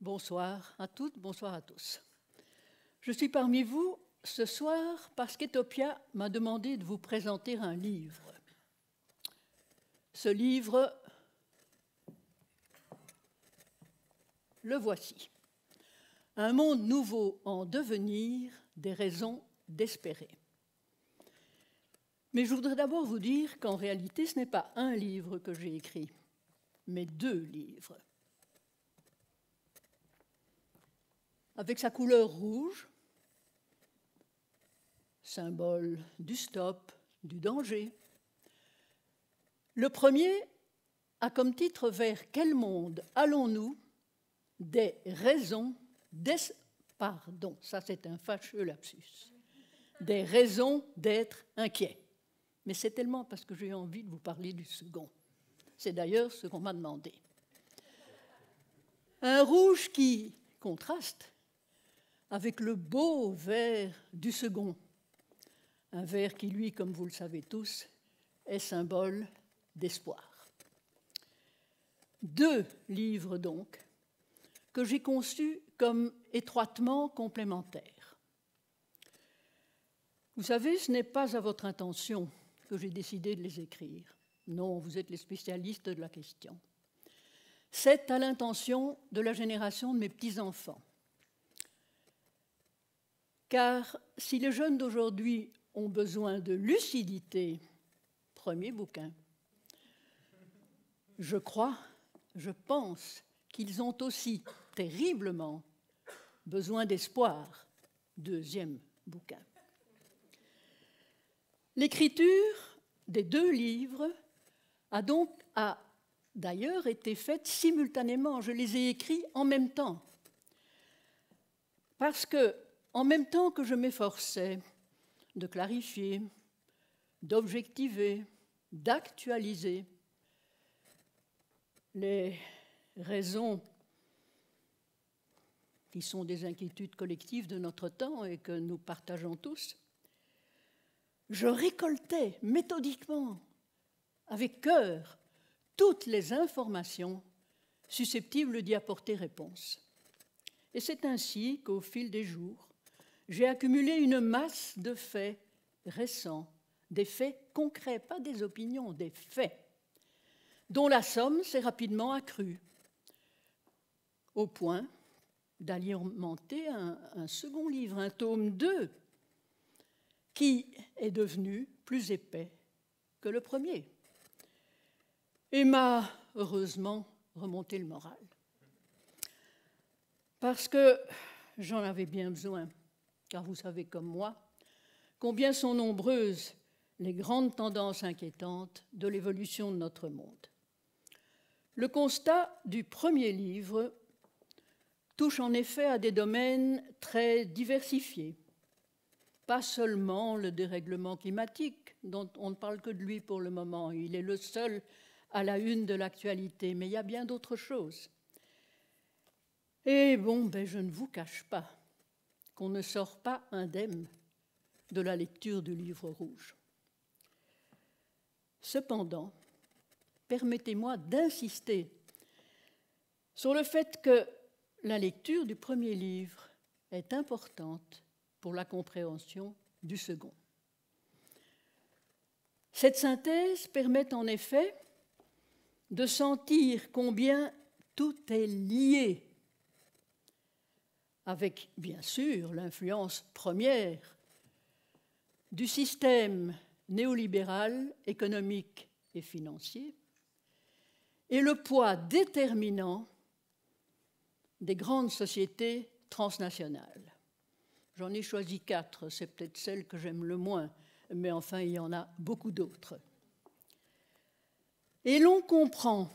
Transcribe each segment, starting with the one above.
Bonsoir à toutes, bonsoir à tous. Je suis parmi vous ce soir parce qu'Etopia m'a demandé de vous présenter un livre. Ce livre, le voici. Un monde nouveau en devenir, des raisons d'espérer. Mais je voudrais d'abord vous dire qu'en réalité, ce n'est pas un livre que j'ai écrit, mais 2 livres. Avec sa couleur rouge, symbole du stop, du danger. Le premier a comme titre « Vers quel monde allons-nous ? Des raisons pardon, ça c'est un fâcheux lapsus. Des raisons d'être inquiet. Mais c'est tellement parce que j'ai envie de vous parler du second. C'est d'ailleurs ce qu'on m'a demandé. Un rouge qui contraste avec le beau vert du second. Un vert qui, lui, comme vous le savez tous, est symbole d'espoir. 2 livres, donc, que j'ai conçus comme étroitement complémentaires. Vous savez, ce n'est pas à votre intention que j'ai décidé de les écrire. Non, vous êtes les spécialistes de la question. C'est à l'intention de la génération de mes petits-enfants. Car si les jeunes d'aujourd'hui ont besoin de lucidité, premier bouquin, je pense qu'ils ont aussi terriblement besoin d'espoir, 2e bouquin. L'écriture des 2 livres a d'ailleurs été faite simultanément. Je les ai écrits en même temps. Parce que, en même temps que je m'efforçais de clarifier, d'objectiver, d'actualiser les raisons qui sont des inquiétudes collectives de notre temps et que nous partageons tous, je récoltais méthodiquement, avec cœur, toutes les informations susceptibles d'y apporter réponse. Et c'est ainsi qu'au fil des jours, j'ai accumulé une masse de faits récents, des faits concrets, pas des opinions, des faits, dont la somme s'est rapidement accrue, au point d'alimenter un second livre, un tome 2, qui est devenu plus épais que le premier, et m'a heureusement remonté le moral. Parce que j'en avais bien besoin. Car vous savez comme moi combien sont nombreuses les grandes tendances inquiétantes de l'évolution de notre monde. Le constat du premier livre touche en effet à des domaines très diversifiés. Pas seulement le dérèglement climatique, dont on ne parle que de lui pour le moment, il est le seul à la une de l'actualité, mais il y a bien d'autres choses. Et je ne vous cache pas qu'on ne sort pas indemne de la lecture du livre rouge. Cependant, permettez-moi d'insister sur le fait que la lecture du premier livre est importante pour la compréhension du second. Cette synthèse permet en effet de sentir combien tout est lié avec, bien sûr, l'influence première du système néolibéral, économique et financier, et le poids déterminant des grandes sociétés transnationales. J'en ai choisi 4, c'est peut-être celle que j'aime le moins, mais enfin, il y en a beaucoup d'autres. Et l'on comprend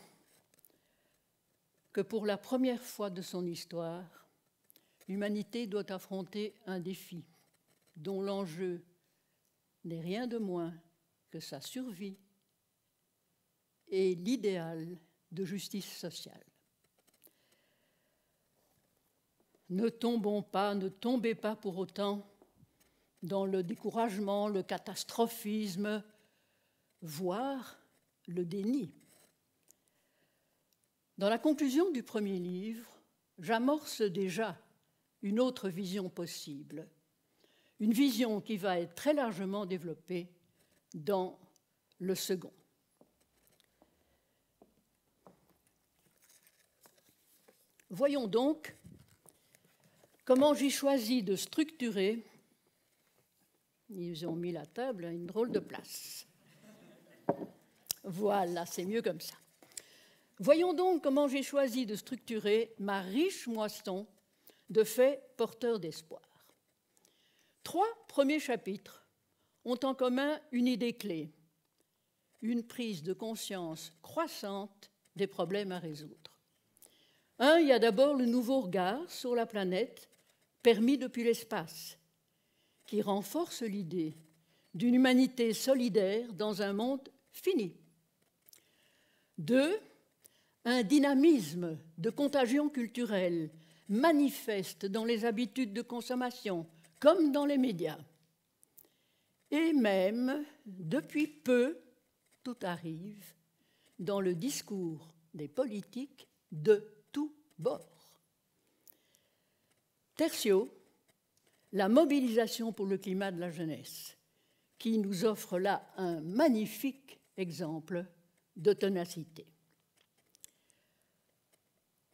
que pour la première fois de son histoire, l'humanité doit affronter un défi dont l'enjeu n'est rien de moins que sa survie et l'idéal de justice sociale. Ne tombez pas pour autant dans le découragement, le catastrophisme, voire le déni. Dans la conclusion du premier livre, j'amorce déjà une autre vision possible, une vision qui va être très largement développée dans le second. Voyons donc comment j'ai choisi de structurer. Ils ont mis la table à une drôle de place. Voilà, c'est mieux comme ça. Voyons donc comment j'ai choisi de structurer ma riche moisson de faits porteurs d'espoir. 3 premiers chapitres ont en commun une idée clé, une prise de conscience croissante des problèmes à résoudre. Il y a d'abord le nouveau regard sur la planète permis depuis l'espace, qui renforce l'idée d'une humanité solidaire dans un monde fini. 2, un dynamisme de contagion culturelle manifeste dans les habitudes de consommation, comme dans les médias. Et même, depuis peu, tout arrive dans le discours des politiques de tous bords. Tertio, la mobilisation pour le climat de la jeunesse, qui nous offre là un magnifique exemple de ténacité.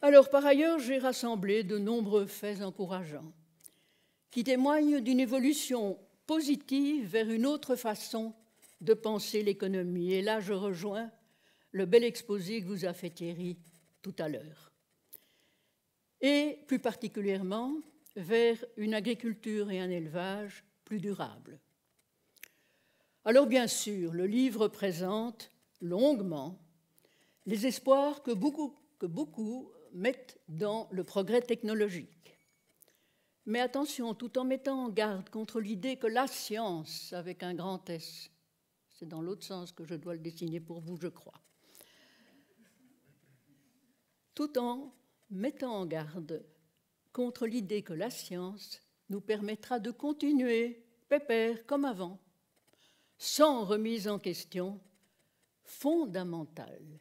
Alors, par ailleurs, j'ai rassemblé de nombreux faits encourageants qui témoignent d'une évolution positive vers une autre façon de penser l'économie. Et là, je rejoins le bel exposé que vous a fait Thierry tout à l'heure. Et plus particulièrement vers une agriculture et un élevage plus durables. Alors bien sûr, le livre présente longuement les espoirs que beaucoup mettent dans le progrès technologique. Mais attention, tout en mettant en garde contre l'idée que la science, avec un grand S, c'est dans l'autre sens que je dois le dessiner pour vous, je crois, tout en mettant en garde contre l'idée que la science nous permettra de continuer, pépère, comme avant, sans remise en question fondamentale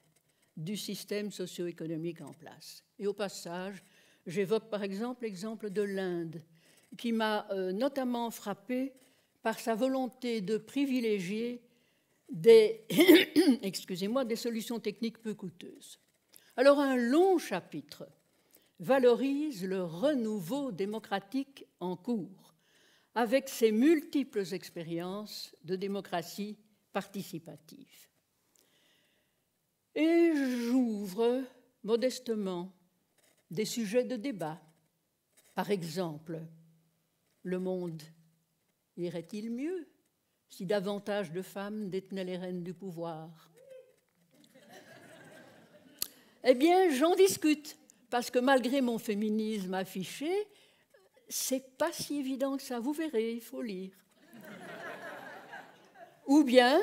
du système socio-économique en place. Et au passage, j'évoque par exemple l'exemple de l'Inde, qui m'a notamment frappé par sa volonté de privilégier des, des solutions techniques peu coûteuses. Alors un long chapitre valorise le renouveau démocratique en cours, avec ses multiples expériences de démocratie participative. Et j'ouvre modestement des sujets de débat. Par exemple, le monde irait-il mieux si davantage de femmes détenaient les rênes du pouvoir? Eh bien, j'en discute, parce que malgré mon féminisme affiché, c'est pas si évident que ça, vous verrez, il faut lire. Ou bien,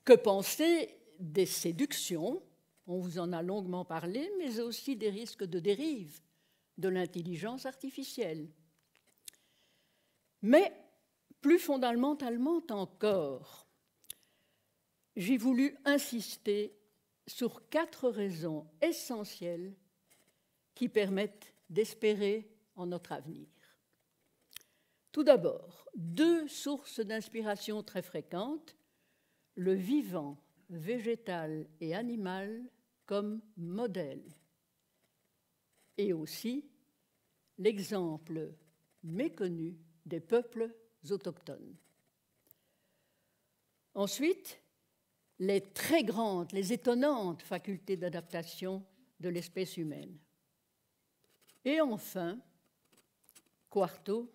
que penser des séductions, on vous en a longuement parlé, mais aussi des risques de dérive de l'intelligence artificielle. Mais plus fondamentalement encore, j'ai voulu insister sur 4 raisons essentielles qui permettent d'espérer en notre avenir. Tout d'abord, 2 sources d'inspiration très fréquentes, le vivant, végétal et animal comme modèle, et aussi l'exemple méconnu des peuples autochtones. Ensuite, les très grandes, les étonnantes facultés d'adaptation de l'espèce humaine. Et enfin, quarto,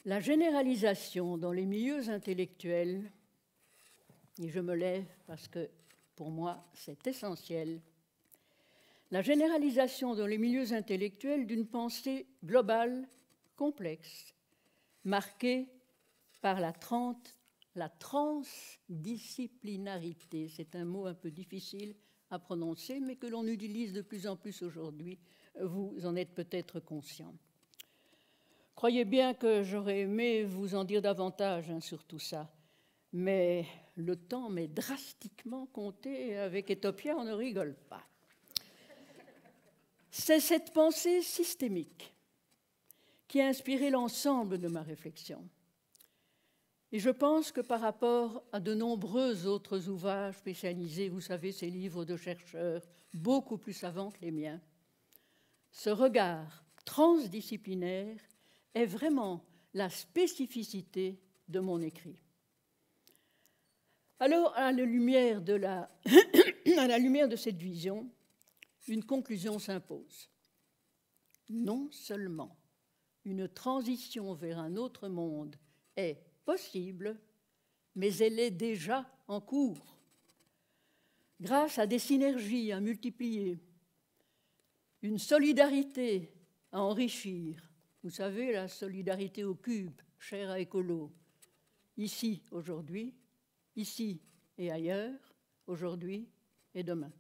la généralisation dans les milieux intellectuels, et je me lève parce que pour moi c'est essentiel, la généralisation dans les milieux intellectuels d'une pensée globale, complexe, marquée par la transdisciplinarité. C'est un mot un peu difficile à prononcer, mais que l'on utilise de plus en plus aujourd'hui. Vous en êtes peut-être conscient. Croyez bien que j'aurais aimé vous en dire davantage sur tout ça, mais le temps m'est drastiquement compté. Avec Etopia, on ne rigole pas. C'est cette pensée systémique qui a inspiré l'ensemble de ma réflexion. Et je pense que par rapport à de nombreux autres ouvrages spécialisés, vous savez, ces livres de chercheurs beaucoup plus savants que les miens, ce regard transdisciplinaire est vraiment la spécificité de mon écrit. Alors, à la lumière de cette vision, une conclusion s'impose. Non seulement une transition vers un autre monde est possible, mais elle est déjà en cours. Grâce à des synergies à multiplier, une solidarité à enrichir, vous savez, la solidarité au cube, chère à Écolo, ici, aujourd'hui, ici et ailleurs, aujourd'hui et demain.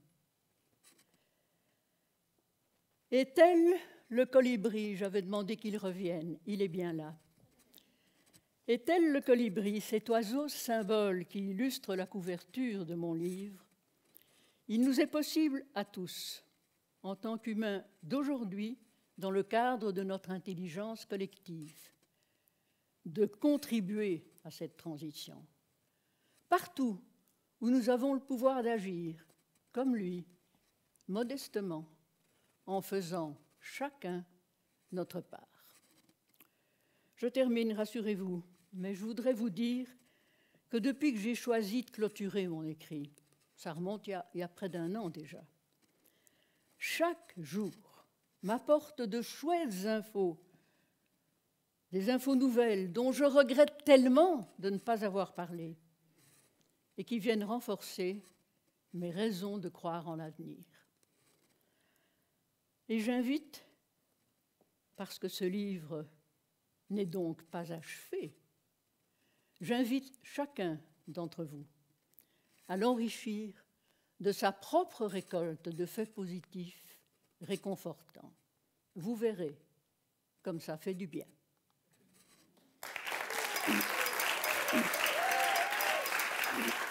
Et tel le colibri, j'avais demandé qu'il revienne, il est bien là. Et tel le colibri, cet oiseau symbole qui illustre la couverture de mon livre, il nous est possible à tous, en tant qu'humains d'aujourd'hui, dans le cadre de notre intelligence collective, de contribuer à cette transition. Partout où nous avons le pouvoir d'agir, comme lui, modestement, en faisant chacun notre part. Je termine, rassurez-vous, mais je voudrais vous dire que depuis que j'ai choisi de clôturer mon écrit, ça remonte il y a près d'un an déjà, chaque jour m'apporte de chouettes infos, des infos nouvelles dont je regrette tellement de ne pas avoir parlé et qui viennent renforcer mes raisons de croire en l'avenir. Et j'invite, parce que ce livre n'est donc pas achevé, j'invite chacun d'entre vous à l'enrichir de sa propre récolte de faits positifs réconfortants. Vous verrez comme ça fait du bien. Thank you.